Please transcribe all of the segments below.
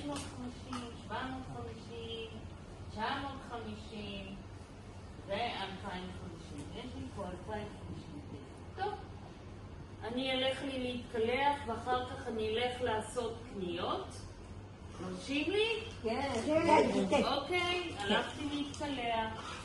650, 750, 950 ו-2050. יש לי פה 2050. טוב, אני אלך לי להתקלח ואחר כך אני אלך לעשות קניות. מרשים לי? כן. אוקיי, הלכתי להתקלח.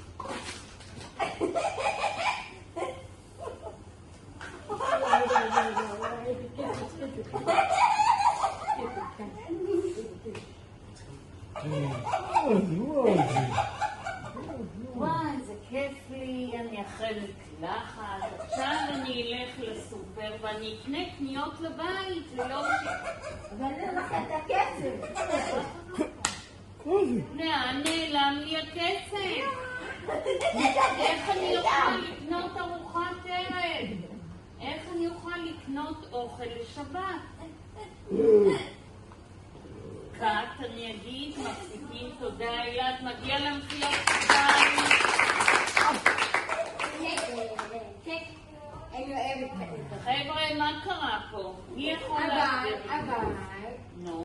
וואי, זה כיף לי, אני אחרי מקלחת. עכשיו אני אלך לסופר ואני אקנה קניות לבית, זה לא אבל אין לך את הכסף. לאן נעלם לי הכסף? איך אני אוכל לקנות ארוחת ערב? איך אני אוכל לקנות אוכל לשבת? קאט, אני אגיד, מפסיקים, תודה אילת, מגיע למחיאות כפיים. חבר'ה, מה קרה פה? מי יכול להסביר? אבל